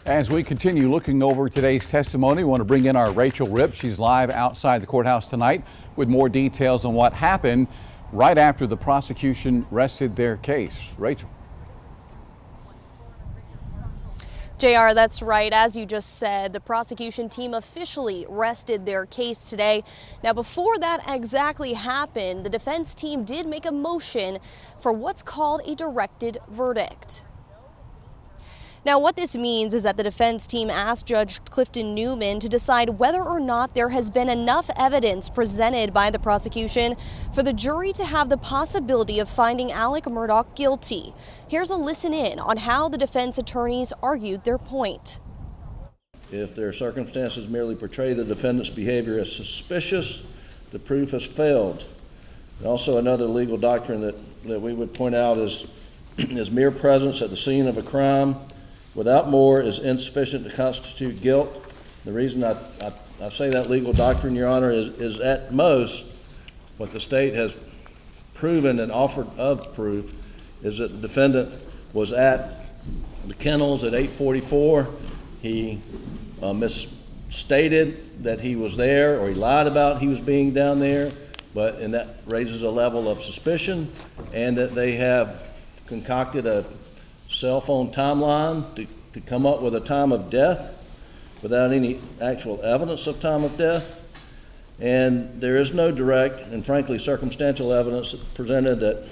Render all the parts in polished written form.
As we continue looking over today's testimony, we want to bring in our Rachel Ripp. She's live outside the courthouse tonight with more details on what happened right after the prosecution rested their case. Rachel. JR, that's right. As you just said, the prosecution team officially rested their case today. Now, before that exactly happened, the defense team did make a motion for what's called a directed verdict. Now, what this means is that the defense team asked Judge Clifton Newman to decide whether or not there has been enough evidence presented by the prosecution for the jury to have the possibility of finding Alex-Murdaugh guilty. Here's a listen in on how the defense attorneys argued their point. If their circumstances merely portray the defendant's behavior as suspicious, the proof has failed. And also another legal doctrine that we would point out is mere presence at the scene of a crime without more is insufficient to constitute guilt. The reason I say that legal doctrine, Your Honor, is at most what the state has proven and offered of proof is that the defendant was at the kennels at 8:44. He misstated that he was there, or he lied about he was being down there, and that raises a level of suspicion, and that they have concocted a cell phone timeline to come up with a time of death without any actual evidence of time of death. And there is no direct and frankly circumstantial evidence presented that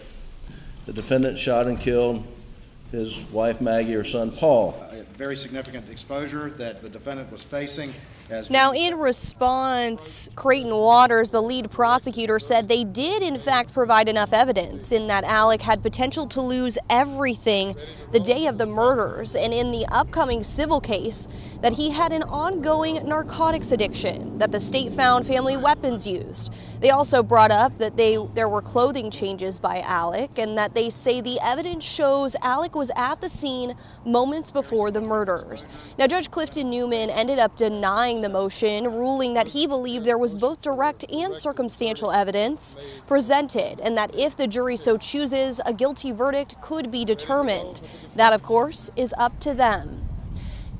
the defendant shot and killed his wife Maggie or son Paul. A very significant exposure that the defendant was facing. Now, in response, Creighton Waters, the lead prosecutor, said they did in fact provide enough evidence in that Alec had potential to lose everything the day of the murders, and in the upcoming civil case that he had an ongoing narcotics addiction, that the state found family weapons used. They also brought up that there were clothing changes by Alec, and that they say the evidence shows Alec was at the scene moments before the murders. Now, Judge Clifton Newman ended up denying the motion, ruling that he believed there was both direct and circumstantial evidence presented, and that if the jury so chooses, a guilty verdict could be determined. That, of course, is up to them.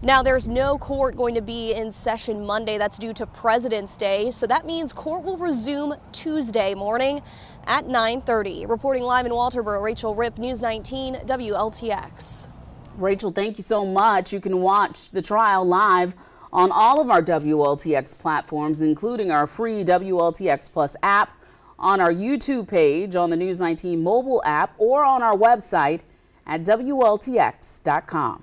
Now, there's no court going to be in session Monday. That's due to President's Day, so that means court will resume Tuesday morning at 9:30. Reporting live in Walterboro, Rachel Ripp, News 19 WLTX. Rachel, thank you so much. You can watch the trial live on all of our WLTX platforms, including our free WLTX Plus app, on our YouTube page, on the News 19 mobile app, or on our website at WLTX.com.